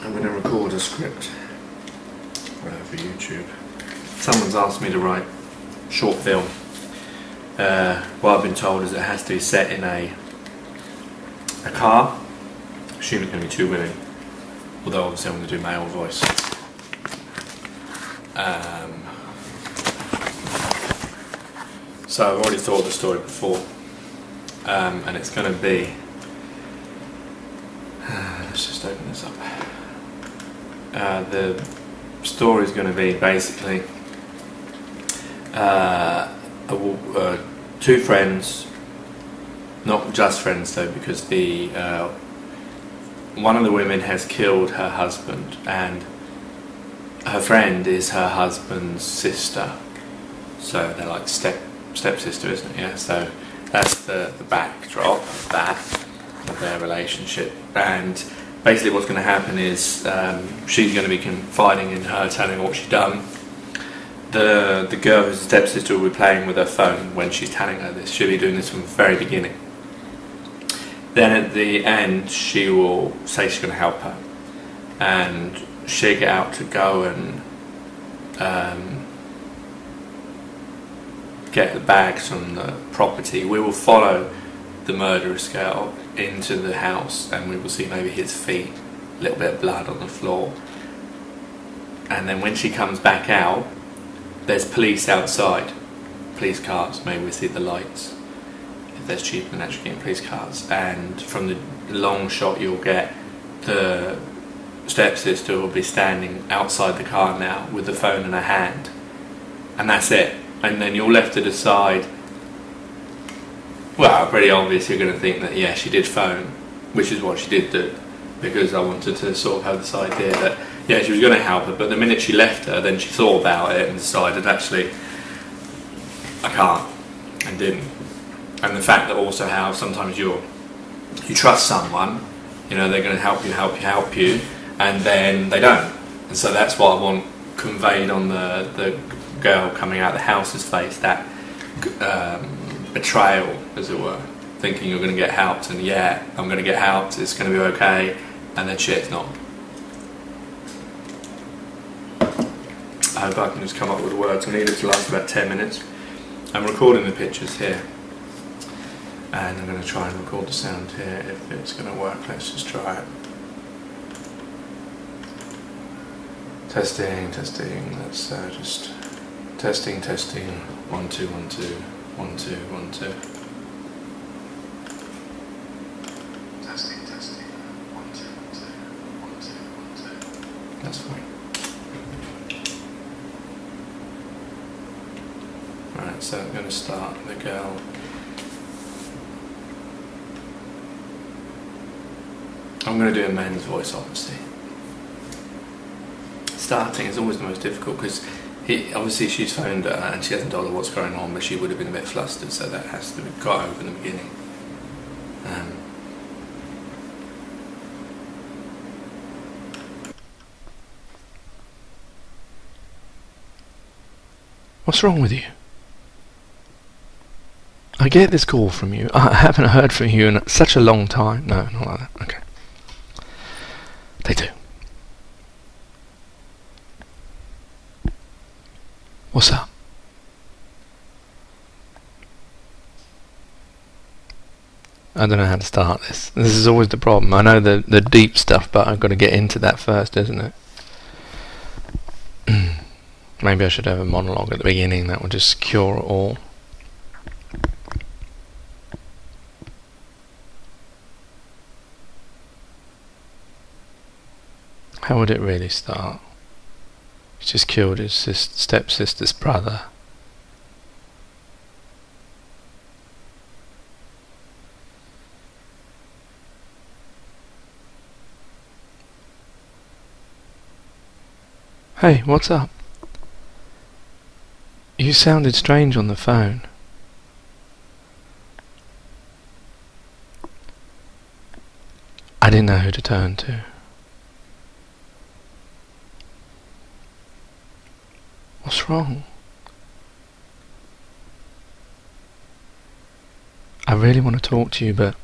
I'm going to record a script for YouTube. Someone's asked me to write short film. What I've been told is it has to be set in a car. I assume it's going to be 2 women, although obviously I'm going to do male voice. So I've already thought of the story before, and it's going to be, let's just open this up. The story is going to be basically two friends, not just friends though, because the one of the women has killed her husband, and her friend is her husband's sister, so they're like stepsister, isn't it? Yeah. So that's the backdrop of that, of their relationship. And basically what's going to happen is she's going to be confiding in her, telling her what she's done. The girl who's a stepsister will be playing with her phone when she's telling her this. She'll be doing this from the very beginning. Then at the end she will say she's going to help her, and she'll get out to go and get the bags from the property. We will follow the murderous girl into the house, and we will see maybe his feet, a little bit of blood on the floor. And then when she comes back out, there's police outside, police cars. Maybe we see the lights, if that's cheaper than actually getting police cars. And from the long shot you'll get, the stepsister will be standing outside the car now with the phone in her hand, and that's it. And then you're left to decide, well, pretty obvious you're going to think that, yeah, she did phone, which is what she did do, because I wanted to sort of have this idea that, yeah, she was going to help her, but the minute she left her, then she thought about it and decided, actually, I can't, and didn't. And the fact that also how sometimes you trust someone, you know, they're going to help you, and then they don't. And so that's what I want conveyed on the girl coming out of the house's face, that betrayal, as it were, thinking you're going to get helped, and yeah, I'm going to get helped, it's going to be okay, and then shit, it's not. I hope I can just come up with words. I need it to last about 10 minutes. I'm recording the pictures here, and I'm going to try and record the sound here. If it's going to work, let's just try it. Testing, let's just testing, 1 2 1 2 1 2 1 2. Testing, 1 2 1 2 1 2 1 2. That's fine. Right, so I'm going to start the girl. I'm going to do a man's voice, obviously. Starting is always the most difficult, because obviously she's phoned her and she hasn't told her what's going on, but she would have been a bit flustered, so that has to be got over in the beginning. What's wrong with you? I get this call from you. I haven't heard from you in such a long time. No, not like that. Okay. They do. What's up? I don't know how to start this. This is always the problem. I know the deep stuff, but I've got to get into that first, isn't it? Maybe I should have a monologue at the beginning. That would just cure it all. How would it really start? He just killed his stepsister's brother. Hey, what's up? You sounded strange on the phone. I didn't know who to turn to. What's wrong? I really want to talk to you, but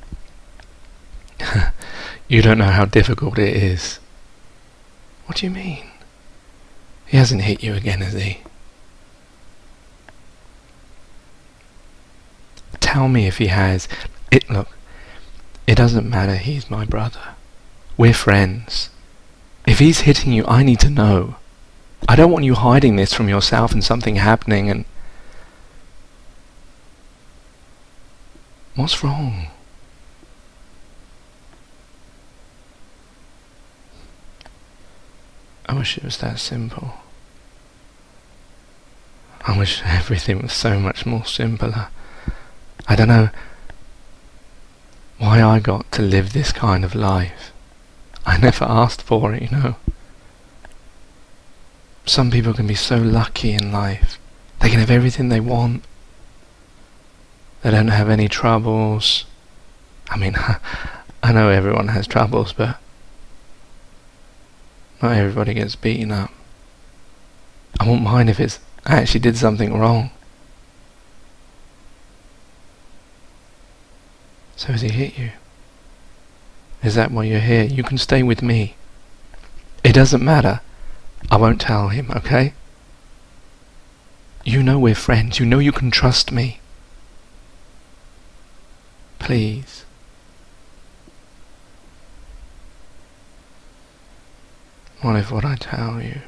you don't know how difficult it is. What do you mean? He hasn't hit you again, has he? Tell me if he has. Look, it doesn't matter, he's my brother. We're friends. If he's hitting you, I need to know. I don't want you hiding this from yourself and something happening and... What's wrong? I wish it was that simple. I wish everything was so much more simpler. I don't know why I got to live this kind of life. I never asked for it, you know. Some people can be so lucky in life. They can have everything they want. They don't have any troubles. I mean, I know everyone has troubles, but not everybody gets beaten up. I won't mind if I actually did something wrong. So has he hit you? Is that why you're here? You can stay with me. It doesn't matter. I won't tell him, okay? You know we're friends. You know you can trust me. Please. What if what I tell you?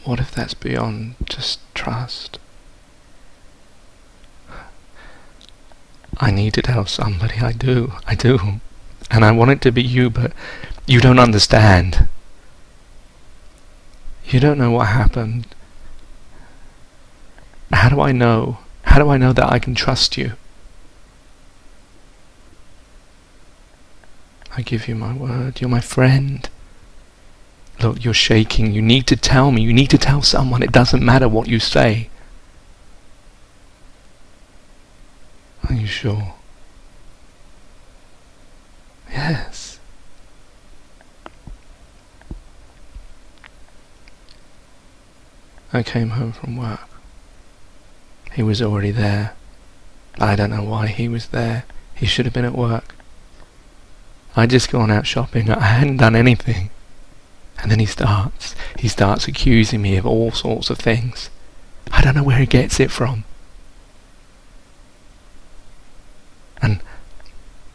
What if that's beyond just trust? I need to tell somebody, I do. And I want it to be you, but you don't understand. You don't know what happened. How do I know? How do I know that I can trust you? I give you my word, you're my friend. Look, you're shaking, you need to tell me, you need to tell someone, it doesn't matter what you say. Are you sure? Yes. I came home from work. He was already there. I don't know why he was there. He should have been at work. I'd just gone out shopping. I hadn't done anything. And then he starts accusing me of all sorts of things. I don't know where he gets it from. And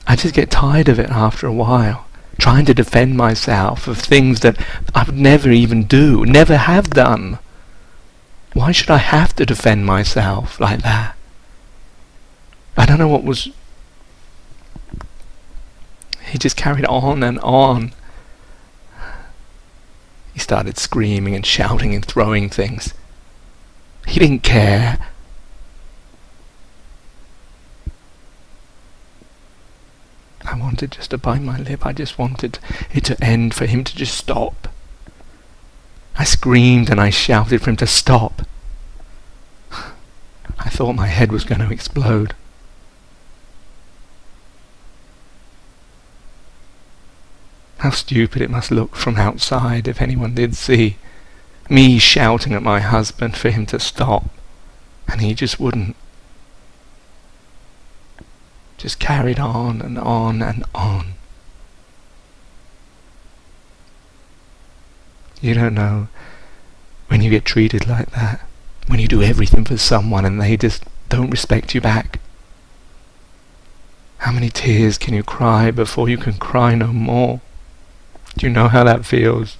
I just get tired of it after a while, trying to defend myself of things that I would never even do, never have done. Why should I have to defend myself like that? I don't know what was... He just carried on and on. He started screaming and shouting and throwing things. He didn't care. I wanted just to bite my lip. I just wanted it to end, for him to just stop. I screamed and I shouted for him to stop. I thought my head was going to explode. How stupid it must look from outside if anyone did see me shouting at my husband for him to stop, and he just wouldn't. Just carried on and on and on. You don't know when you get treated like that, when you do everything for someone and they just don't respect you back. How many tears can you cry before you can cry no more? Do you know how that feels?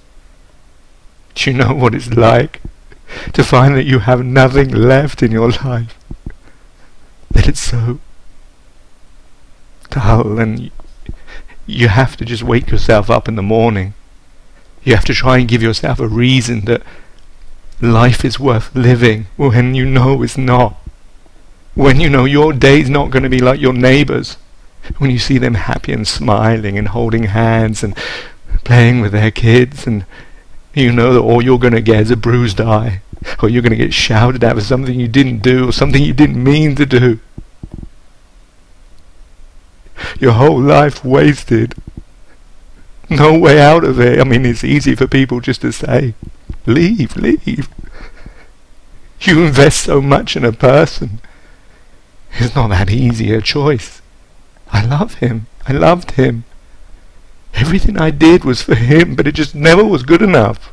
Do you know what it's like to find that you have nothing left in your life? That it's so dull, and you have to just wake yourself up in the morning. You have to try and give yourself a reason that life is worth living when you know it's not. When you know your day's not going to be like your neighbours. When you see them happy and smiling and holding hands and playing with their kids, and you know that all you're going to get is a bruised eye, or you're going to get shouted at for something you didn't do, or something you didn't mean to do. Your whole life wasted. No way out of it. I mean, it's easy for people just to say, leave, leave. You invest so much in a person. It's not that easy a choice. I love him. I loved him. Everything I did was for him, but it just never was good enough.